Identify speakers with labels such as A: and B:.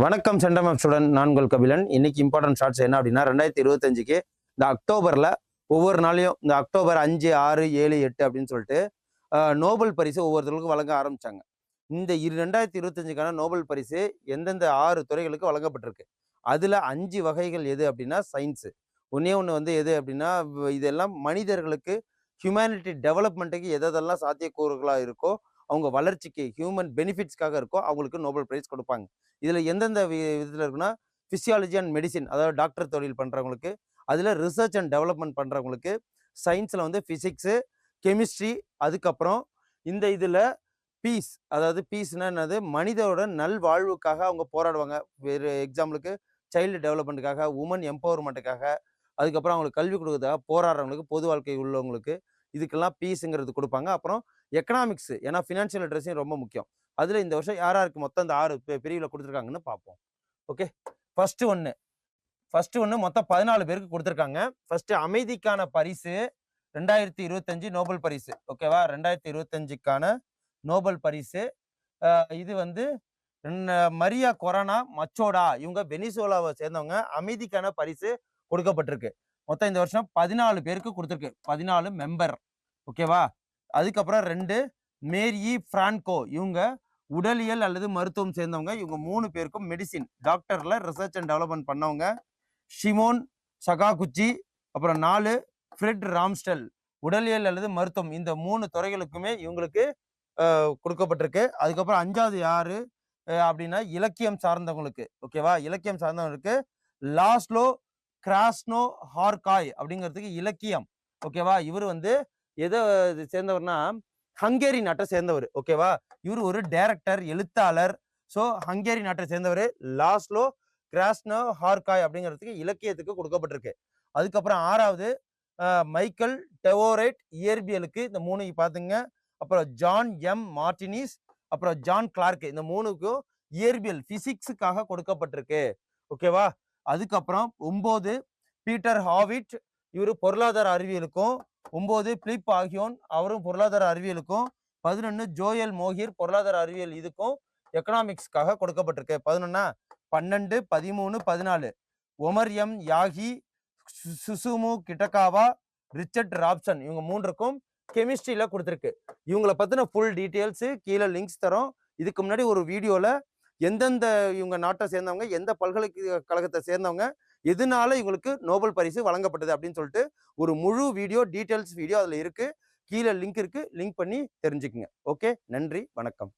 A: வணக்கம் centum student, நான் உங்கள் கபிலன். இன்னைக்கு இம்பார்ட்டன்ட் ஷார்ட்ஸ் என்ன அப்படின்னா 2025க்கு இந்த அக்டோபரில் ஒவ்வொரு நாளையும் இந்த அக்டோபர் 5, 6, 7, 8 அப்படின்னு சொல்லிட்டு நோபல் பரிசு ஒவ்வொருத்தருக்கும் வழங்க ஆரம்பிச்சாங்க. இந்த 2025க்கான நோபல் பரிசு எந்தெந்த 6 துறைகளுக்கு வழங்கப்பட்டிருக்கு. அதில் 5 வகைகள் எது அப்படின்னா சயின்ஸு. ஒன்று வந்து எது அப்படின்னா இதெல்லாம் மனிதர்களுக்கு ஹியூமனிட்டி டெவலப்மெண்ட்டுக்கு எதெல்லாம் சாத்தியக்கூறுகளாக இருக்கோ, அவங்க வளர்ச்சிக்கு ஹியூமன் பெனிஃபிட்ஸ்க்காக இருக்கோ அவங்களுக்கு நோபல் பிரைஸ் கொடுப்பாங்க. இதில் எந்தெந்த விதத்தில் இருக்குன்னா ஃபிசியாலஜி அண்ட் மெடிசின், அதாவது டாக்டர் தொழில் பண்ணுறவங்களுக்கு, அதில் ரிசர்ச் அண்ட் டெவலப்மெண்ட் பண்ணுறவங்களுக்கு, சயின்ஸில் வந்து ஃபிசிக்ஸு, கெமிஸ்ட்ரி, அதுக்கப்புறம் இந்த இதில் பீஸ், அதாவது பீஸ்னா என்னது, மனிதோட நல்வாழ்வுக்காக அவங்க போராடுவாங்க. வேறு எக்ஸாம்பிளுக்கு சைல்டு டெவலப்மெண்ட்டுக்காக, உமன் எம்பவர்மெண்ட்டுக்காக, அதுக்கப்புறம் அவங்களுக்கு கல்வி கொடுக்குறதுக்காக போராடுறவங்களுக்கு, பொது வாழ்க்கை உள்ளவங்களுக்கு, இதுக்கெல்லாம் பீஸுங்கிறது கொடுப்பாங்க. அப்புறம் எக்கனாமிக்ஸ், ஏன்னா ஃபினான்ஷியல் லிட்ரஸியும் ரொம்ப முக்கியம். அதில் இந்த வருஷம் யாருக்கு மொத்தம் இந்த 6 பிரிவில் கொடுத்துருக்காங்கன்னு பார்ப்போம். ஓகே, ஃபர்ஸ்ட் ஒன்று மொத்தம் 14 பேருக்கு கொடுத்துருக்காங்க. ஃபர்ஸ்ட் அமைதிக்கான பரிசு 2025 நோபல் பரிசு. ஓகேவா, 2025க்கான நோபல் பரிசு இது வந்து மரியா கொரோனா மச்சோடா, இவங்க வெனிசுலாவை சேர்ந்தவங்க. அமைதிக்கான பரிசு கொடுக்கப்பட்டிருக்கு. மொத்தம் இந்த வருஷம் 14 பேருக்கு கொடுத்துருக்கு, 14 மெம்பர். ஓகேவா, அதுக்கப்புறம் 2 மேரி பிரான்கோ, இவங்க உடலியல் அல்லது மருத்துவம் சேர்ந்தவங்க. இவங்க 3 பேருக்கும் மெடிசின் டாக்டர்ல ரிசர்ச் அண்ட் டெவலப்மெண்ட் பண்ணவங்க. Shimon Sakaguchi. அப்புறம் 4 ஃப்ரெட் ராம்ஸ்டெல், உடலியல் அல்லது மருத்துவம். இந்த 3 துறைகளுக்குமே இவங்களுக்கு கொடுக்கப்பட்டிருக்கு. அதுக்கப்புறம் 5வது யாரு அப்படின்னா இலக்கியம் சார்ந்தவங்களுக்கு. ஓகேவா, இலக்கியம் சார்ந்தவங்களுக்கு லாஸ்லோ கிராஸ்னோ ஹார்காய் அப்படிங்கிறதுக்கு இலக்கியம். ஓகேவா, இவர் வந்து எதை சேர்ந்தவர்னா ஹங்கேரி நாட்டை சேர்ந்தவர். ஓகேவா, இவர் ஒரு டைரக்டர், எழுத்தாளர். ஸோ ஹங்கேரி நாட்டை சேர்ந்தவர் லாஸ்லோ கிராஸ்னோ ஹார்காய் அப்படிங்கிறதுக்கு இலக்கியத்துக்கு கொடுக்கப்பட்டிருக்கு. அதுக்கப்புறம் 6வது மைக்கேல் டெவோரைட், இயற்பியலுக்கு. இந்த 3 பார்த்துங்க. அப்புறம் ஜான் எம் மார்டினிஸ், அப்புறம் ஜான் கிளார்க், இந்த 3க்கும் இயற்பியல் பிசிக்ஸுக்காக கொடுக்கப்பட்டிருக்கு. ஓகேவா, அதுக்கப்புறம் 9 பீட்டர் ஹாவிட், இவர் பொருளாதார அறிவியலுக்கும். 9 பிலிப் ஆகியோன், அவரும் பொருளாதார அறிவியலுக்கும். 11 ஜோயல் மோகிர், பொருளாதார அறிவியல் இதுக்கும் எக்கனாமிக்ஸ்க்காக கொடுக்கப்பட்டிருக்கு. 11, 12, 13, 14 ஒமர் எம் யாகி, சுசுமு கிட்டகாவா, ரிச்சர்ட் ராப்சன், இவங்க 3க்கும் கெமிஸ்ட்ரியில கொடுத்துருக்கு. இவங்களை பத்தின ஃபுல் டீட்டெயில்ஸ் கீழே லிங்க்ஸ் தரோம். இதுக்கு முன்னாடி ஒரு வீடியோல எந்தெந்த இவங்க நாட்டை சேர்ந்தவங்க, எந்த பல்கலைக்கழகத்தை சேர்ந்தவங்க, எதனால இவங்களுக்கு நோபல் பரிசு வழங்கப்பட்டது அப்படின்னு சொல்லிட்டு ஒரு முழு வீடியோ, டீட்டெயில்ஸ் வீடியோ அதில் இருக்கு. கீழே லிங்க் இருக்கு, லிங்க் பண்ணி தெரிஞ்சுக்குங்க. ஓகே, நன்றி, வணக்கம்.